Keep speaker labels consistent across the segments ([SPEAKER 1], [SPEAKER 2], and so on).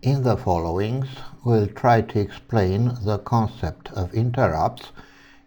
[SPEAKER 1] In the followings, we'll try to explain the concept of interrupts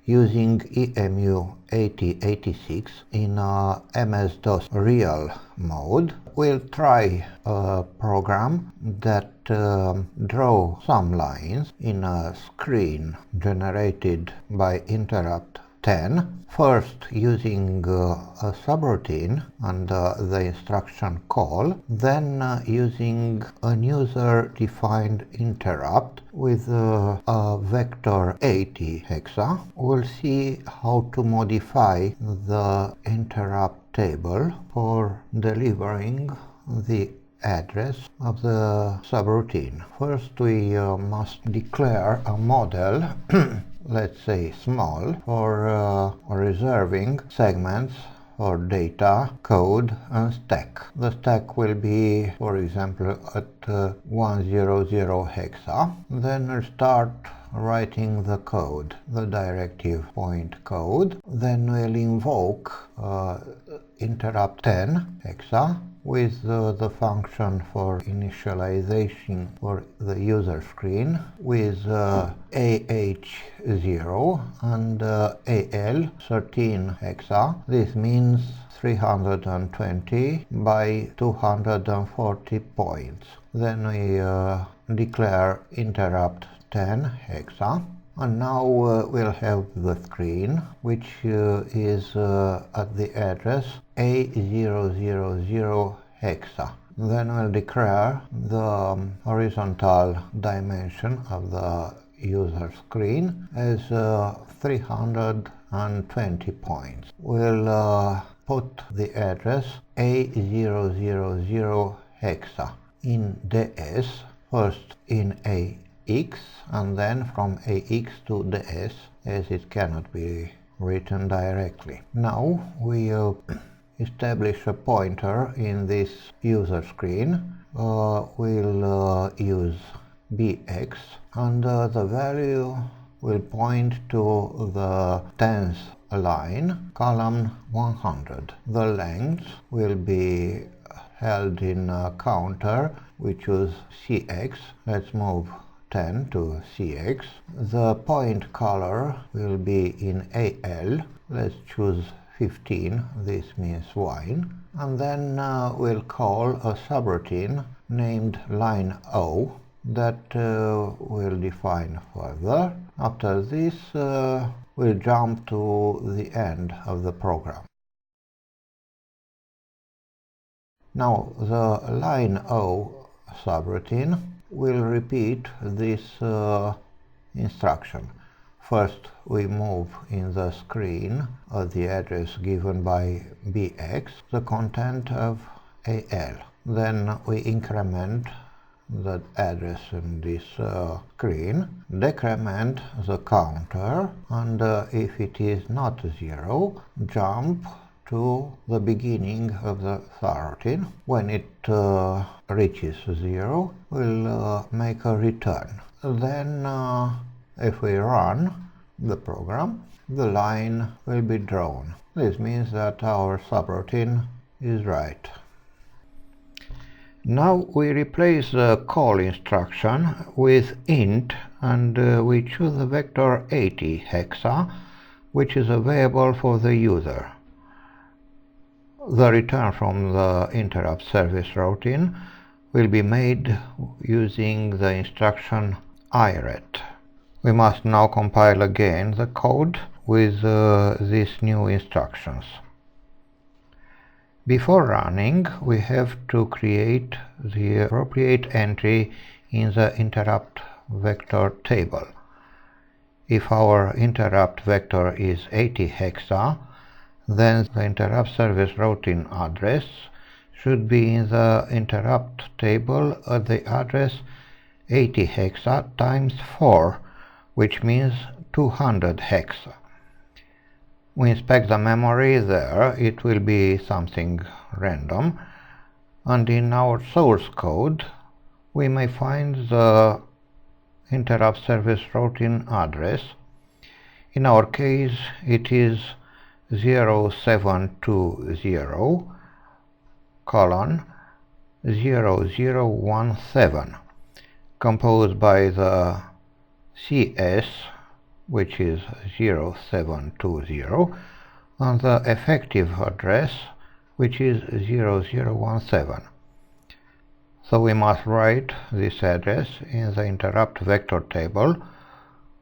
[SPEAKER 1] using EMU 8086 in MS-DOS real mode. We'll try a program that draw some lines in a screen generated by interrupt 10. First using a subroutine and the instruction call, then using a user-defined interrupt with a vector 80 hexa. We'll see how to modify the interrupt table for delivering the address of the subroutine. First we must declare a model let's say small, for reserving segments for data, code and stack. The stack will be, for example, at 100 hexa. Then we'll start writing the code, the directive point code. Then we'll invoke interrupt 10 hexa with the function for initialization for the user screen with AH0 and AL13 hexa. This means 320 by 240 points. Then we declare interrupt 10 hexa. And now we'll have the screen, which is at the address A000 hexa. Then we'll declare the horizontal dimension of the user screen as 320 points. We'll put the address A000 hexa in DS, first in AX and then from AX to DS, as it cannot be written directly. Now we establish a pointer in this user screen. We'll use BX and the value will point to the 10th line, column 100. The length will be held in a counter. We choose CX. Let's move 10 to CX. The point color will be in AL. Let's choose 15. This means wine. And then we'll call a subroutine named line O that we'll define further. After this, we'll jump to the end of the program. Now the line O subroutine will repeat this instruction. First we move in the screen at the address given by BX the content of AL. Then we increment the address in this screen, decrement the counter, and if it is not 0, jump to the beginning of the subroutine. When it reaches 0, we'll make a return. Then if we run the program, the line will be drawn. This means that our subroutine is right. Now we replace the call instruction with int and we choose the vector 80 hexa, which is available for the user. The return from the interrupt service routine will be made using the instruction iret. We must now compile again the code with these new instructions. Before running, we have to create the appropriate entry in the interrupt vector table. If our interrupt vector is 80 hexa, then the interrupt service routine address should be in the interrupt table at the address 80 hexa times 4, which means 200 hexa. We inspect the memory there, it will be something random, and in our source code we may find the interrupt service routine address. In our case it is 0720 0017. composed by the CS, which is 0720, and the effective address, which is 0017. So we must write this address in the interrupt vector table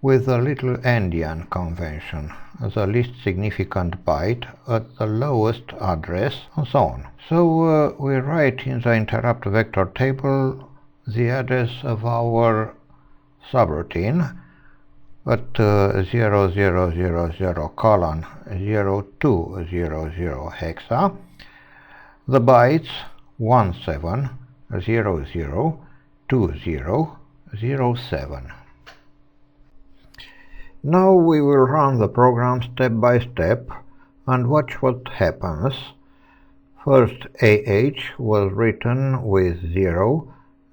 [SPEAKER 1] with the little endian convention, the least significant byte at the lowest address, and so on. So we write in the interrupt vector table the address of our subroutine at 0000 colon 0200 hexa, the bytes 17002007. Now we will run the program step by step and watch what happens. First AH was written with 0,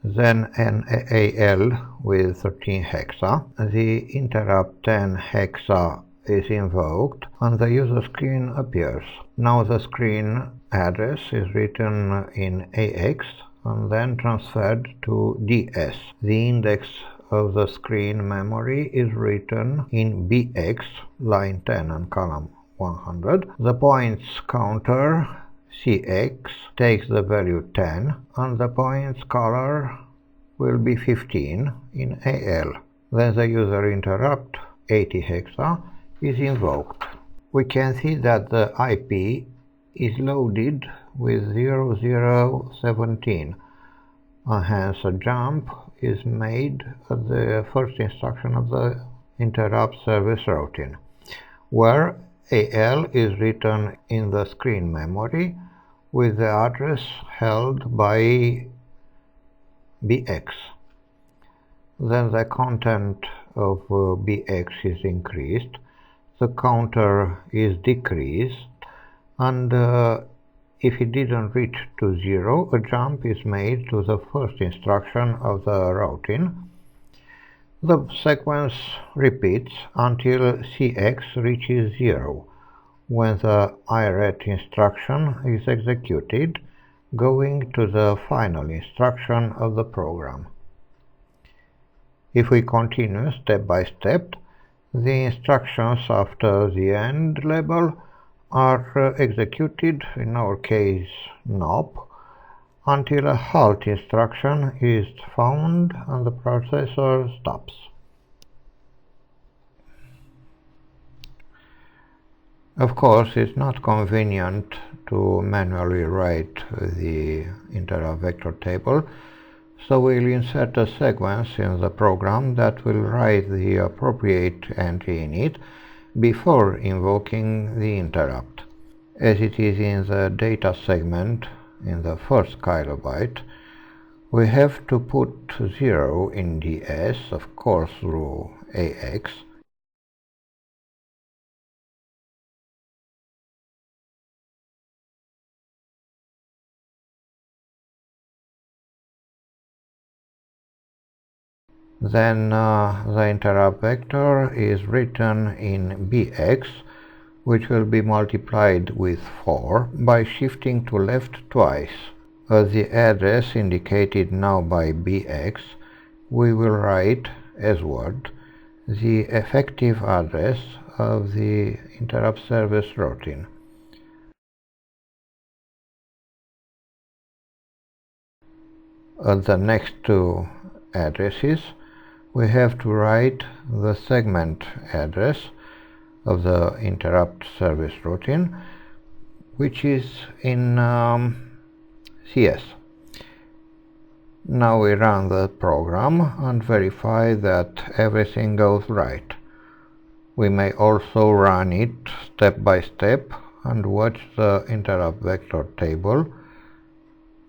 [SPEAKER 1] then NAL with 13 hexa. The interrupt 10 hexa is invoked and the user screen appears. Now the screen address is written in AX and then transferred to DS. The index of the screen memory is written in BX, line 10 and column 100. The points counter CX takes the value 10 and the points color will be 15 in AL. Then the user interrupt 80 hexa is invoked. We can see that the IP is loaded with 0017 and hence a jump is made at the first instruction of the interrupt service routine, where AL is written in the screen memory with the address held by BX. Then the content of BX is increased, the counter is decreased, and if it didn't reach to 0, a jump is made to the first instruction of the routine. The sequence repeats until CX reaches 0, when the IRET instruction is executed, going to the final instruction of the program. If we continue step by step, the instructions after the end label are executed, in our case NOP, until a halt instruction is found and the processor stops. Of course, it's not convenient to manually write the interrupt vector table, so we'll insert a sequence in the program that will write the appropriate entry in it before invoking the interrupt. As it is in the data segment in the first kilobyte, we have to put 0 in DS, of course through AX. Then the interrupt vector is written in BX, which will be multiplied with 4 by shifting to left twice. At the address indicated now by BX, we will write as word the effective address of the interrupt service routine. At the next two addresses, we have to write the segment address of the interrupt service routine, which is in CS. Now we run the program and verify that everything goes right. We may also run it step by step and watch the interrupt vector table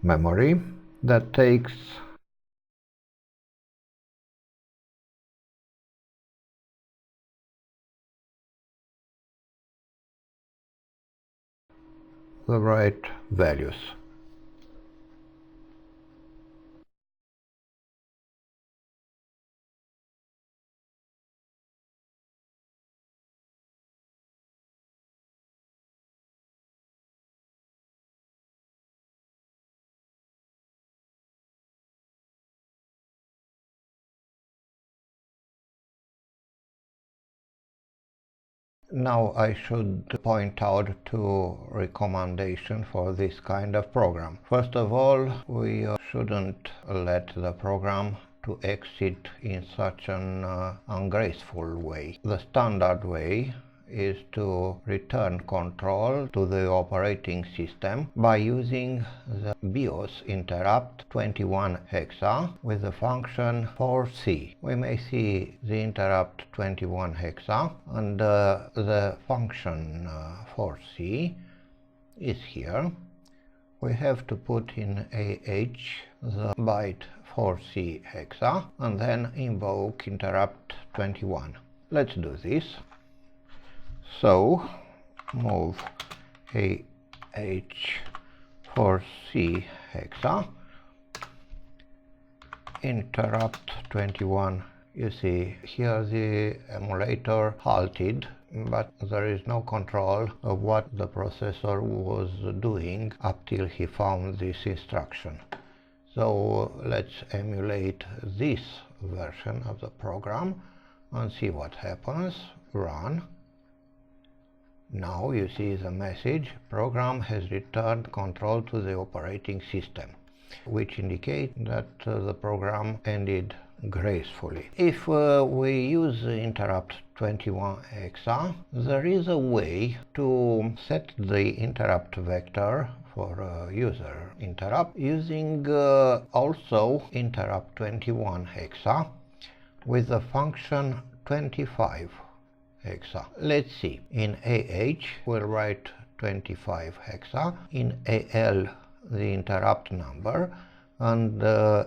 [SPEAKER 1] memory that takes the right values. Now I should point out two recommendations for this kind of program. First of all, we shouldn't let the program to exit in such an ungraceful way. The standard way is to return control to the operating system by using the BIOS interrupt 21 hexa with the function forC. We may see the interrupt 21 hexa, and the function forC is here. We have to put in AH the byte forC hexa and then invoke interrupt 21. Let's do this. So move AH forC hexa, interrupt 21. You see here the emulator halted, but there is no control of what the processor was doing up till he found this instruction. So let's emulate this version of the program and see what happens. Run. Now you see the message, program has returned control to the operating system, which indicates that the program ended gracefully. If we use interrupt 21 hexa, there is a way to set the interrupt vector for user interrupt using also interrupt 21 hexa with the function 25 hexa. Let's see. In AH we'll write 25 hexa, in AL the interrupt number, and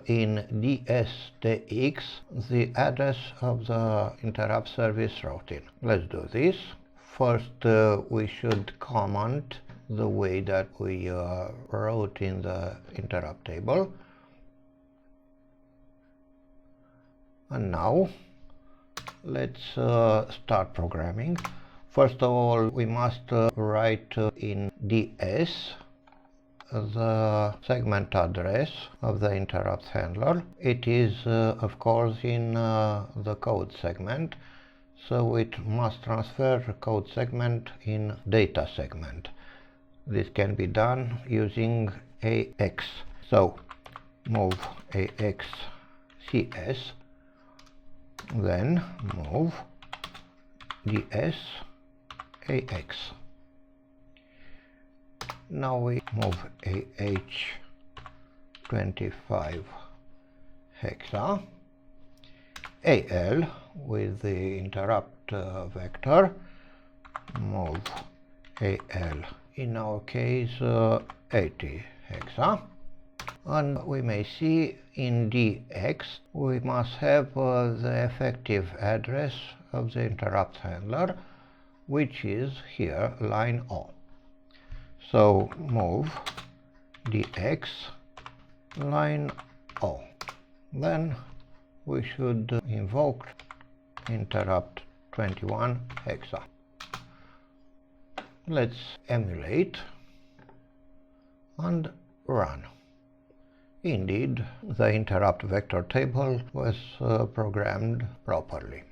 [SPEAKER 1] in DSTX the address of the interrupt service routine. Let's do this. First we should comment the way that we wrote in the interrupt table. And now let's start programming. First of all, we must write in DS the segment address of the interrupt handler. It is of course in the code segment, so it must transfer the code segment in data segment. This can be done using AX. So move AX CS, then move DS AX. Now we move AH 25 hexa, AL with the interrupt vector, move AL, in our case 80 hexa. And we may see in DX we must have the effective address of the interrupt handler, which is here line O. So move DX line O. Then we should invoke interrupt 21 hexa. Let's emulate and run. Indeed, the interrupt vector table was programmed properly.